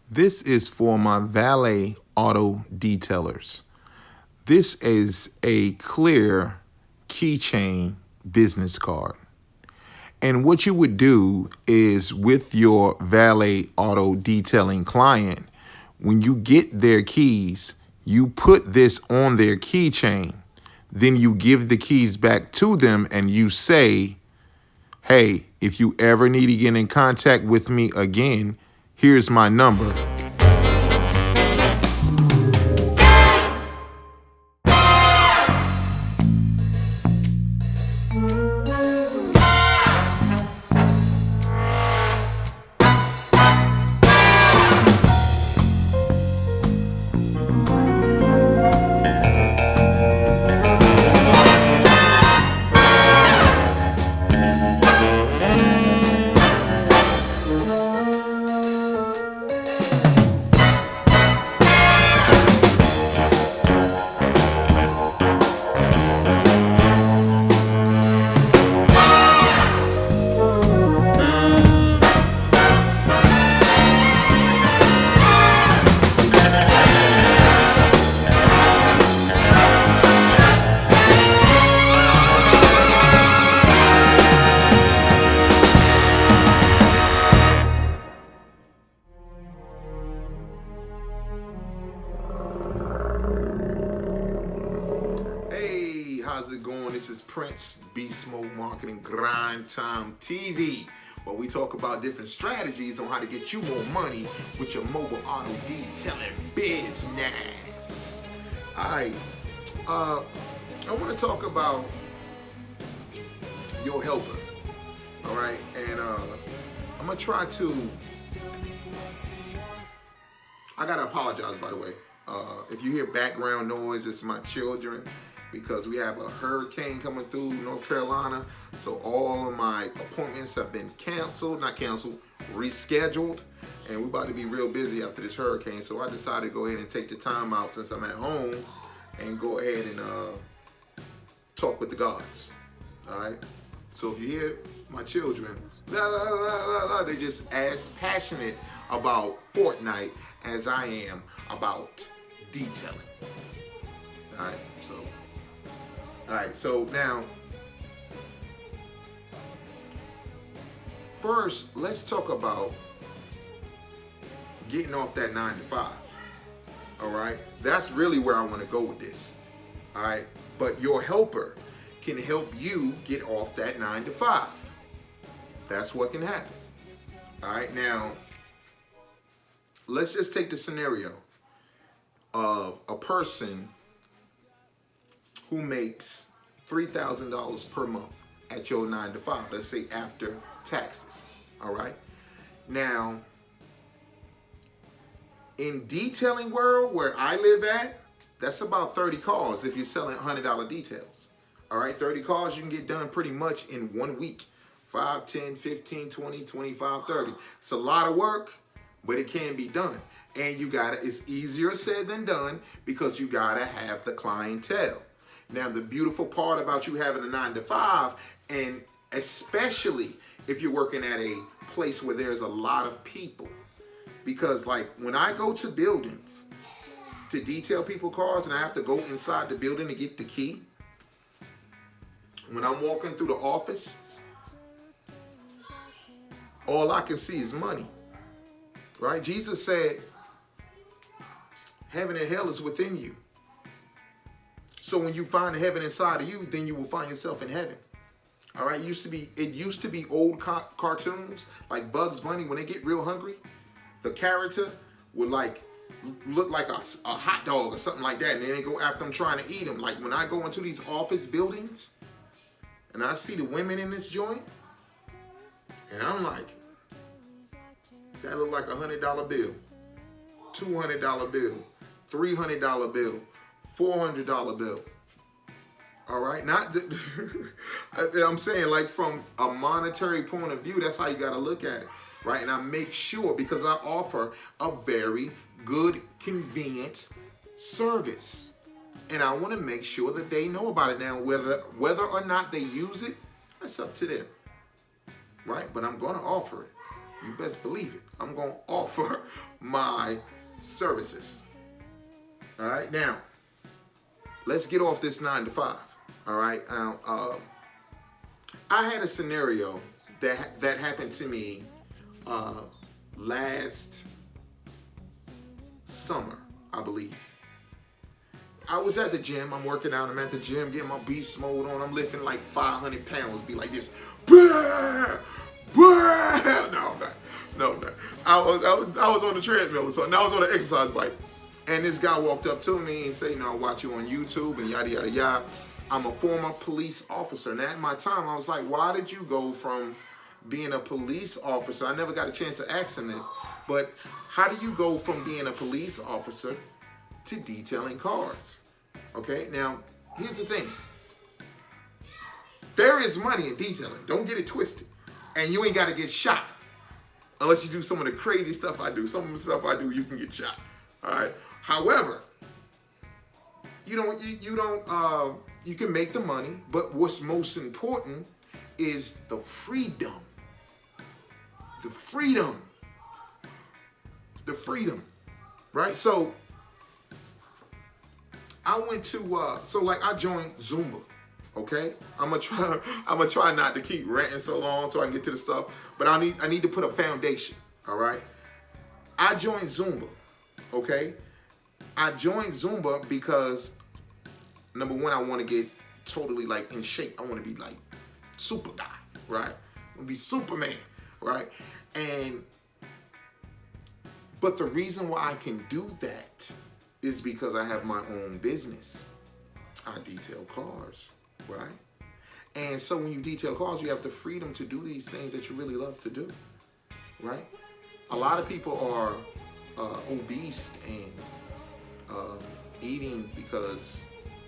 This is for my valet auto detailers. This is a clear keychain business card. And what you would do is with your valet auto detailing client, when you get their keys, you put this on their keychain. Then you give the keys back to them and you say, hey, if you ever need to get in contact with me again, here's my number. Hey, how's it going? This is Prince, Beast Mode Marketing, Grind Time TV, where we talk about different strategies on how to get you more money with your mobile auto detailing business. All right, I want to talk about your helper. All right, and I'm gonna try to. I gotta apologize, by the way. If you hear background noise, it's my children because we have a hurricane coming through North Carolina. So all of my appointments have been not canceled, rescheduled. And we're about to be real busy after this hurricane. So I decided to go ahead and take the time out since I'm at home and go ahead and talk with the gods. All right. So if you hear my children, they just as passionate about Fortnite as I am about detailing. All right, so now, first, let's talk about getting off that 9 to 5. All right, that's really where I want to go with this. All right, but your helper can help you get off that 9 to 5. That's what can happen. All right, now, let's just take the scenario of a person who makes $3,000 per month at your 9 to 5, let's say after taxes. All right. Now, in detailing world where I live at, that's about 30 cars if you're selling $100 details. All right, 30 cars you can get done pretty much in 1 week. 5, 10, 15, 20, 25, 30. It's a lot of work, but it can be done. And it's easier said than done because you gotta have the clientele. Now, the beautiful part about you having a 9 to 5, and especially if you're working at a place where there's a lot of people, because like when I go to buildings to detail people cars and I have to go inside the building to get the key, when I'm walking through the office, all I can see is money, right? Jesus said, heaven and hell is within you. So when you find heaven inside of you, then you will find yourself in heaven. All right. It used to be old cartoons like Bugs Bunny. When they get real hungry, the character would look like a hot dog or something like that, and then they go after them trying to eat them. Like when I go into these office buildings and I see the women in this joint, and I'm like, that look like $100 bill, $200 bill, $300 bill, $400 bill. All right, I'm saying like from a monetary point of view, that's how you got to look at it, right? And I make sure because I offer a very good, convenient service, and I want to make sure that they know about it. Now, whether or not they use it, that's up to them, right? But I'm going to offer it. You best believe it. I'm going to offer my services. All right. Now, let's get off this 9 to 5. All right. Now, I had a scenario that happened to me last summer, I believe. I was at the gym. I'm working out. I'm at the gym getting my beast mode on. I'm lifting like 500 pounds. Be like this. Bah! Bah! No. I was on the treadmill. So now I was on an exercise bike. And this guy walked up to me and said, I watch you on YouTube and yada, yada, yada. I'm a former police officer. And at my time, I was like, why did you go from being a police officer? I never got a chance to ask him this. But how do you go from being a police officer to detailing cars? Okay, now, here's the thing. There is money in detailing. Don't get it twisted. And you ain't got to get shot. Unless you do some of the crazy stuff I do. Some of the stuff I do, you can get shot. All right. However, you can make the money, but what's most important is the freedom. The freedom. The freedom. Right? So I went to I joined Zumba. Okay? I'm gonna try not to keep ranting so long so I can get to the stuff, but I need to put a foundation. All right? I joined Zumba. Okay? I joined Zumba because number one, I want to get totally like in shape. I want to be like super guy, right? I want to be Superman, right? But the reason why I can do that is because I have my own business. I detail cars, right? And so when you detail cars, you have the freedom to do these things that you really love to do, right? A lot of people are obese and eating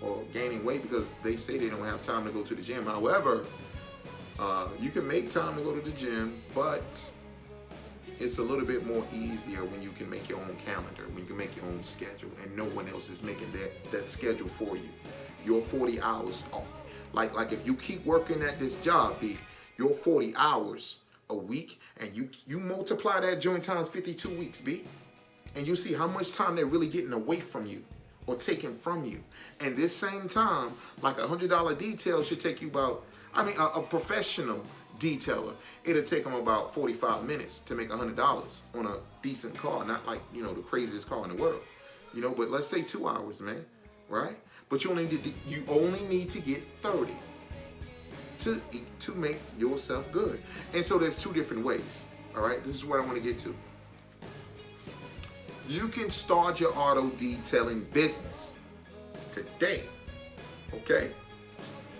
or gaining weight because they say they don't have time to go to the gym. However, you can make time to go to the gym, but it's a little bit more easier when you can make your own calendar, when you can make your own schedule, and no one else is making that schedule for you. Your 40 hours, like if you keep working at this job, B, your 40 hours a week, and you multiply that joint times 52 weeks, B, and you see how much time they're really getting away from you or taking from you. And this same time, like $100 detail should take you about, a professional detailer, it'll take them about 45 minutes to make $100 on a decent car, not like, the craziest car in the world, but let's say 2 hours, man, right? But you only need to get 30 to make yourself good. And so there's two different ways, all right? This is what I want to get to. You can start your auto detailing business today, okay?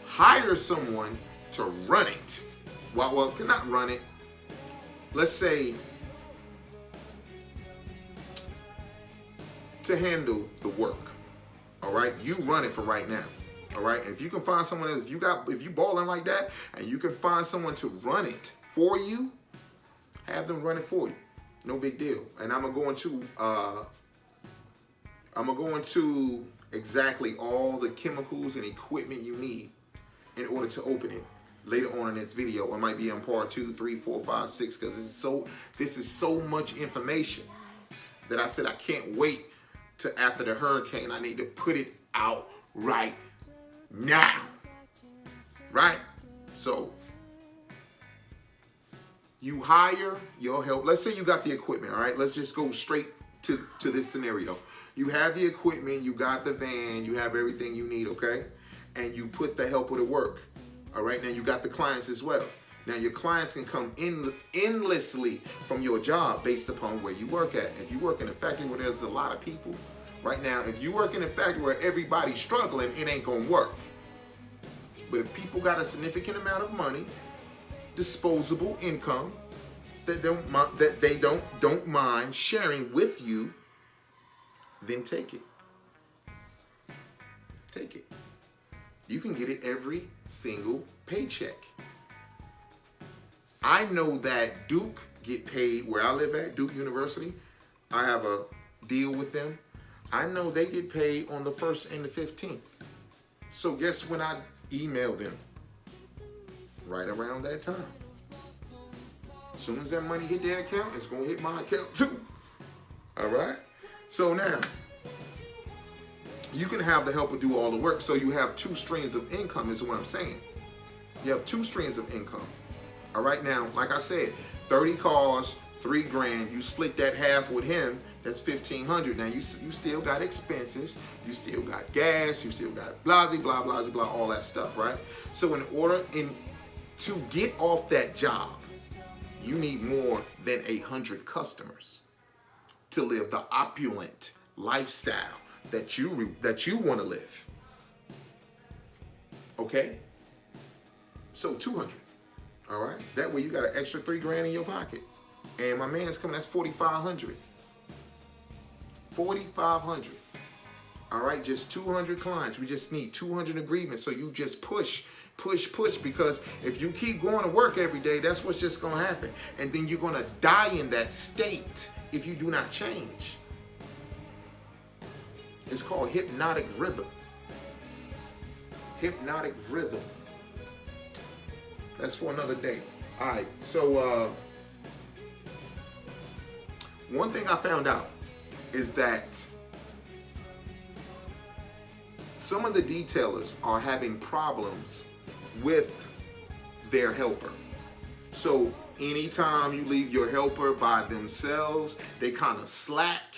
Hire someone to run it. Well, not run it. Let's say to handle the work, all right? You run it for right now, all right? And if you can find someone else, if you balling like that, and you can find someone to run it for you, have them run it for you. No big deal. And I'm gonna go into exactly all the chemicals and equipment you need in order to open it later on in this video. It might be in part 2, 3, 4, 5, 6, because this is so much information that I said I can't wait till after the hurricane. I need to put it out right now. Right? So you hire your help. Let's say you got the equipment, all right? Let's just go straight to this scenario. You have the equipment, you got the van, you have everything you need, okay? And you put the help with the work, all right? Now you got the clients as well. Now your clients can come endlessly from your job based upon where you work at. If you work in a factory where there's a lot of people, right now, if you work in a factory where everybody's struggling, it ain't gonna work. But if people got a significant amount of money, disposable income that they don't mind sharing with you, then take it. Take it. You can get it every single paycheck. I know that Duke get paid where I live at, Duke University. I have a deal with them. I know they get paid on the 1st and the 15th. So guess when I email them? Right around that time. As soon as that money hit their account, it's going to hit my account too. All right? So now, you can have the helper do all the work. So you have two streams of income is what I'm saying. You have two streams of income. All right? Now, like I said, 30 cars, $3,000. You split that half with him, that's $1,500. Now, you still got expenses. You still got gas. You still got blah, blah, blah, blah, all that stuff, right? So in order to get off that job, you need more than 100 customers to live the opulent lifestyle that you want to live. Okay? So 200. All right? That way you got an extra $3,000 in your pocket. And my man's coming, that's 4,500. 4,500. All right? Just 200 clients. We just need 200 agreements. So you just push, because if you keep going to work every day, that's what's just going to happen. And then you're going to die in that state if you do not change. It's called hypnotic rhythm. Hypnotic rhythm. That's for another day. All right, so one thing I found out is that some of the detailers are having problems with their helper. So anytime you leave your helper by themselves, they kind of slack.